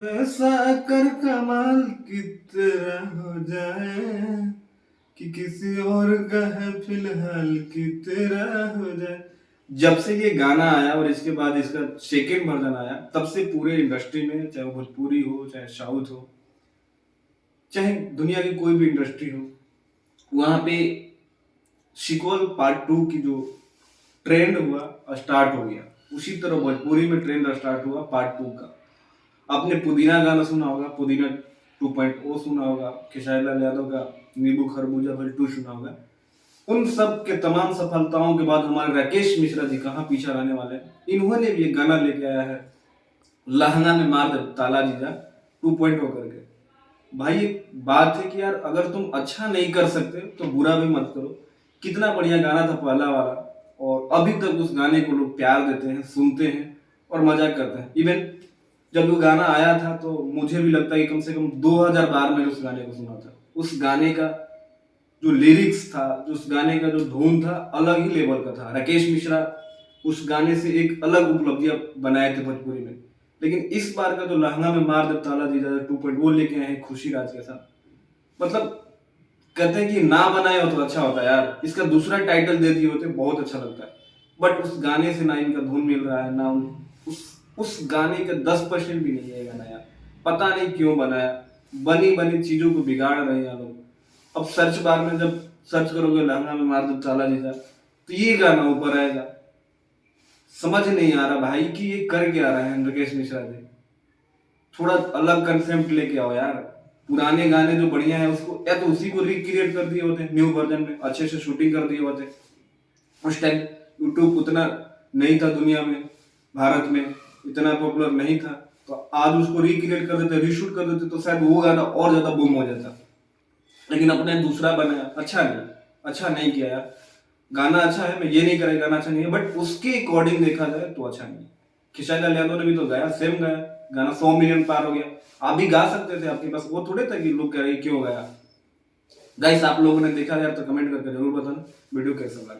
ऐसा कर कमाल की तरह हो जाए कि किसी और का है फिलहाल की तरह हो जाए। जब से ये गाना आया और इसके बाद इसका सेकंड वर्जन आया, तब से पूरे इंडस्ट्री में, चाहे वो भोजपुरी हो, चाहे साउथ हो, चाहे दुनिया की कोई भी इंडस्ट्री हो, वहां पे सिक्वल पार्ट टू की जो ट्रेंड हुआ स्टार्ट हो गया। उसी तरह भोजपुरी में ट्रेंड स्टार्ट हुआ पार्ट टू का। आपने पुदीना गाना सुना होगा, पुदीना 2.0 सुना होगा, खेसारी लाल यादव का नींबू खरबूजा फल 2 सुना होगा। उन सब के तमाम सफलताओं के बाद हमारे राकेश मिश्रा जी कहाँ पीछा रहने वाले हैं। इन्होंने भी ये गाना लेके आया है, लहंगा में मार दे ताला जीजा 2.0 करके। भाई एक बात है कि यार अगर तुम अच्छा नहीं कर सकते तो बुरा भी मत करो। कितना बढ़िया गाना था पहला वाला, और अभी तक उस गाने को लोग प्यार देते हैं, सुनते हैं और मजाक करते हैं। इवन जब वो गाना आया था तो मुझे भी लगता है कि कम से कम 2012 में उस गाने को सुना था। उस गाने का जो लिरिक्स था, जो उस गाने का जो धुन था, अलग ही लेवल का था। राकेश मिश्रा उस गाने से एक अलग उपलब्धियां बनाए थे भोजपुरी में। लेकिन इस बार का जो लहंगा में मार दे ताला जीजा 2.0 वो लेके आए हैं खुशी राज के साथ। मतलब कहते हैं कि ना बनाए हो तो अच्छा होता है यार, इसका दूसरा टाइटल दे दिए होते बहुत अच्छा लगता है। बट उस गाने से ना इनका धुन मिल रहा है, ना उस गाने का 10% भी नहीं है गाना यार। पता नहीं क्यों बनाया, बनी बनी चीजों को बिगाड़ रहे हैं यार लोग। अब सर्च बार में जब सर्च करोगे लहंगा में मार दो ताला जीजा, तो ये गाना ऊपर आएगा। समझ नहीं आ रहा भाई कि ये कर क्या रहे हैं राकेश मिश्रा जी। थोड़ा अलग कंसेप्ट लेके आओ यार। पुराने गाने जो बढ़िया है उसको, या तो उसी को रिक्रिएट कर दिए होते न्यू वर्जन में, अच्छे से शूटिंग कर दिए होते। उस टाइम यूट्यूब उतना नहीं था दुनिया में, भारत में इतना पॉपुलर नहीं था, तो आज उसको रिक्रिएट कर देते, रीशूट कर देते, तो शायद वो गाना और ज्यादा बूम हो जाता। लेकिन अपने दूसरा बनाया, अच्छा नहीं किया यार। गाना अच्छा है, मैं ये नहीं कह रहा गाना अच्छा नहीं है, बट उसके अकॉर्डिंग देखा जाए तो अच्छा नहीं है। खेसारी लाल यादव ने भी तो गाया, सेम गाया, गाना 100 मिलियन पार हो गया। आप भी गा सकते थे, आपके पास वो थोड़े था कि लोग कह रहे क्यों गाया। गाइस आप लोगों ने देखा यार तो कमेंट करके जरूर बताना वीडियो कैसा लगा।